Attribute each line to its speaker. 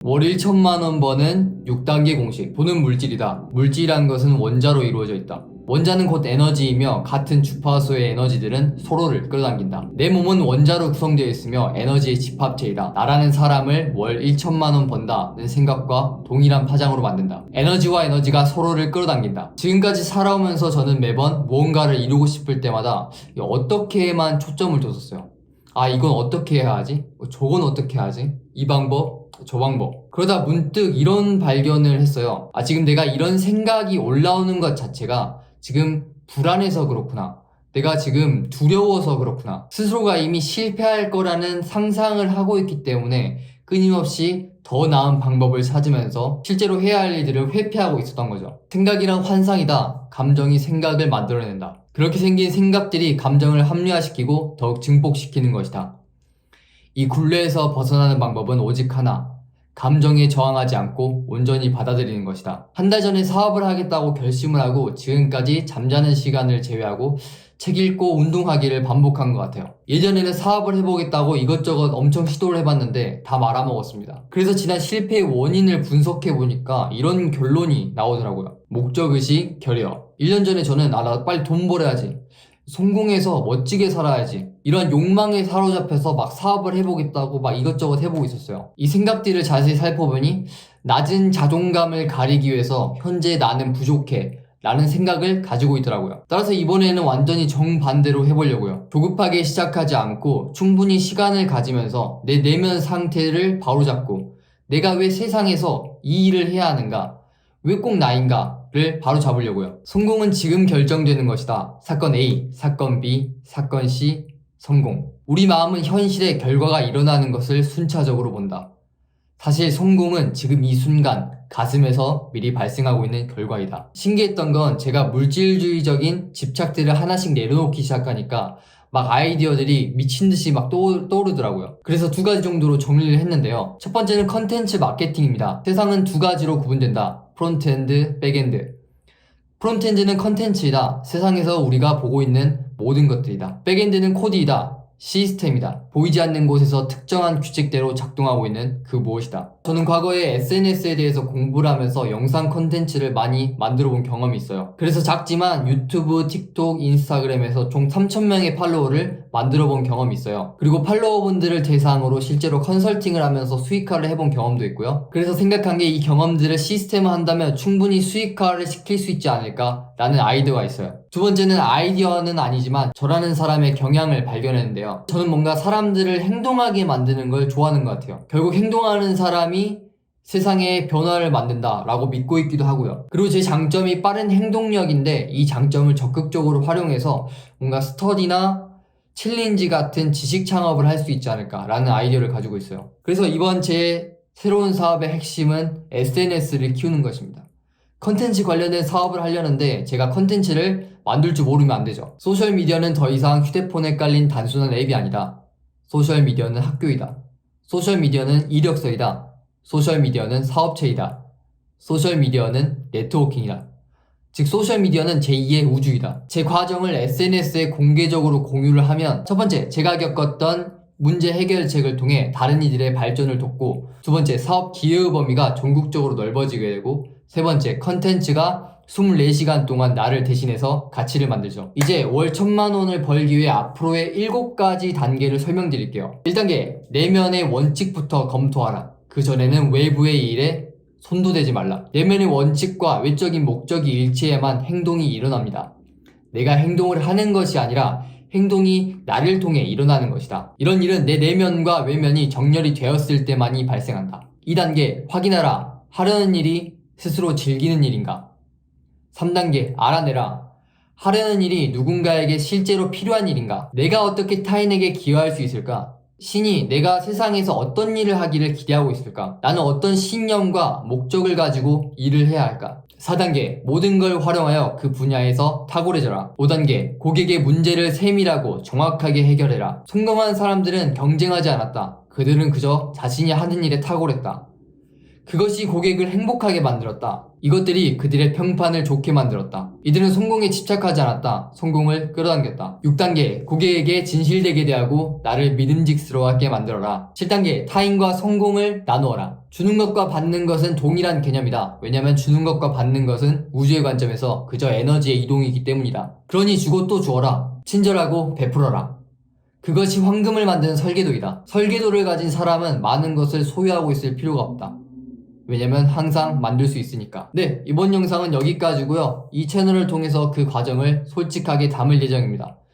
Speaker 1: 월 1천만 원 버는 6단계 공식. 돈은 물질이다. 물질이란 것은 원자로 이루어져 있다. 원자는 곧 에너지이며 같은 주파수의 에너지들은 서로를 끌어당긴다. 내 몸은 원자로 구성되어 있으며 에너지의 집합체이다. 나라는 사람을 월 1천만 원 번다는 생각과 동일한 파장으로 만든다. 에너지와 에너지가 서로를 끌어당긴다. 지금까지 살아오면서 저는 매번 무언가를 이루고 싶을 때마다 어떻게만 초점을 뒀었어요. 이건 어떻게 해야 하지? 저건 어떻게 하지? 이 방법? 저 방법. 그러다 문득 이런 발견을 했어요. 지금 내가 이런 생각이 올라오는 것 자체가 지금 불안해서 그렇구나. 내가 지금 두려워서 그렇구나. 스스로가 이미 실패할 거라는 상상을 하고 있기 때문에 끊임없이 더 나은 방법을 찾으면서 실제로 해야 할 일들을 회피하고 있었던 거죠. 생각이란 환상이다. 감정이 생각을 만들어낸다. 그렇게 생긴 생각들이 감정을 합리화시키고 더욱 증폭시키는 것이다. 이 굴레에서 벗어나는 방법은 오직 하나. 감정에 저항하지 않고 온전히 받아들이는 것이다. 한 달 전에 사업을 하겠다고 결심을 하고 지금까지 잠자는 시간을 제외하고 책 읽고 운동하기를 반복한 것 같아요. 예전에는 사업을 해보겠다고 이것저것 엄청 시도를 해봤는데 다 말아먹었습니다. 그래서 지난 실패의 원인을 분석해보니까 이런 결론이 나오더라고요. 목적의식, 결여. 1년 전에 저는 나 빨리 돈 벌어야지. 성공해서 멋지게 살아야지. 이런 욕망에 사로잡혀서 막 사업을 해보겠다고 막 이것저것 해보고 있었어요. 이 생각들을 자세히 살펴보니 낮은 자존감을 가리기 위해서 현재 나는 부족해 라는 생각을 가지고 있더라고요. 따라서 이번에는 완전히 정반대로 해보려고요. 조급하게 시작하지 않고 충분히 시간을 가지면서 내 내면 상태를 바로잡고 내가 왜 세상에서 이 일을 해야 하는가? 왜 꼭 나인가를 바로 잡으려고요. 성공은 지금 결정되는 것이다. 사건 A, 사건 B, 사건 C, 성공. 우리 마음은 현실의 결과가 일어나는 것을 순차적으로 본다. 사실 성공은 지금 이 순간 가슴에서 미리 발생하고 있는 결과이다. 신기했던 건 제가 물질주의적인 집착들을 하나씩 내려놓기 시작하니까 막 아이디어들이 미친듯이 막 떠오르더라고요. 그래서 두 가지 정도로 정리를 했는데요. 첫 번째는 컨텐츠 마케팅입니다. 세상은 두 가지로 구분된다. 프론트엔드, 백엔드. 프론트엔드는 컨텐츠이다. 세상에서 우리가 보고 있는 모든 것들이다. 백엔드는 코드이다. 시스템이다. 보이지 않는 곳에서 특정한 규칙대로 작동하고 있는 그 무엇이다. 저는 과거에 SNS에 대해서 공부를 하면서 영상 컨텐츠를 많이 만들어 본 경험이 있어요. 그래서 작지만 유튜브, 틱톡, 인스타그램에서 총 3,000명의 팔로워를 만들어 본 경험이 있어요. 그리고 팔로워분들을 대상으로 실제로 컨설팅을 하면서 수익화를 해본 경험도 있고요. 그래서 생각한 게 이 경험들을 시스템화 한다면 충분히 수익화를 시킬 수 있지 않을까 라는 아이디어가 있어요. 두 번째는 아이디어는 아니지만 저라는 사람의 경향을 발견했는데요. 저는 뭔가 사람들을 행동하게 만드는 걸 좋아하는 것 같아요. 결국 행동하는 사람이 세상에 변화를 만든다 라고 믿고 있기도 하고요. 그리고 제 장점이 빠른 행동력인데 이 장점을 적극적으로 활용해서 뭔가 스터디나 챌린지 같은 지식 창업을 할 수 있지 않을까 라는 아이디어를 가지고 있어요. 그래서 이번 제 새로운 사업의 핵심은 SNS를 키우는 것입니다. 컨텐츠 관련된 사업을 하려는데 제가 컨텐츠를 만들 줄 모르면 안 되죠. 소셜미디어는 더 이상 휴대폰에 깔린 단순한 앱이 아니다. 소셜미디어는 학교이다. 소셜미디어는 이력서이다. 소셜미디어는 사업체이다. 소셜미디어는 네트워킹이다. 즉 소셜미디어는 제2의 우주이다. 제 과정을 SNS에 공개적으로 공유를 하면 첫 번째, 제가 겪었던 문제 해결책을 통해 다른 이들의 발전을 돕고 두 번째, 사업 기회의 범위가 전국적으로 넓어지게 되고 세 번째, 컨텐츠가 24시간 동안 나를 대신해서 가치를 만들죠. 이제 월 1,000만 원을 벌기 위해 앞으로의 7가지 단계를 설명드릴게요. 1단계, 내면의 원칙부터 검토하라. 그 전에는 외부의 일에 손도 대지 말라. 내면의 원칙과 외적인 목적이 일치해야만 행동이 일어납니다. 내가 행동을 하는 것이 아니라 행동이 나를 통해 일어나는 것이다. 이런 일은 내 내면과 외면이 정렬이 되었을 때만이 발생한다. 2단계, 확인하라. 하려는 일이 스스로 즐기는 일인가? 3단계, 알아내라. 하려는 일이 누군가에게 실제로 필요한 일인가? 내가 어떻게 타인에게 기여할 수 있을까? 신이 내가 세상에서 어떤 일을 하기를 기대하고 있을까? 나는 어떤 신념과 목적을 가지고 일을 해야 할까? 4단계, 모든 걸 활용하여 그 분야에서 탁월해져라. 5단계, 고객의 문제를 세밀하고 정확하게 해결해라. 성공한 사람들은 경쟁하지 않았다. 그들은 그저 자신이 하는 일에 탁월했다. 그것이 고객을 행복하게 만들었다. 이것들이 그들의 평판을 좋게 만들었다. 이들은 성공에 집착하지 않았다. 성공을 끌어당겼다. 6단계, 고객에게 진실되게 대하고 나를 믿음직스러워하게 만들어라. 7단계, 타인과 성공을 나누어라. 주는 것과 받는 것은 동일한 개념이다. 왜냐면 주는 것과 받는 것은 우주의 관점에서 그저 에너지의 이동이기 때문이다. 그러니 주고 또 주어라. 친절하고 베풀어라. 그것이 황금을 만드는 설계도이다. 설계도를 가진 사람은 많은 것을 소유하고 있을 필요가 없다. 왜냐면 항상 만들 수 있으니까. 네, 이번 영상은 여기까지고요. 이 채널을 통해서 그 과정을 솔직하게 담을 예정입니다.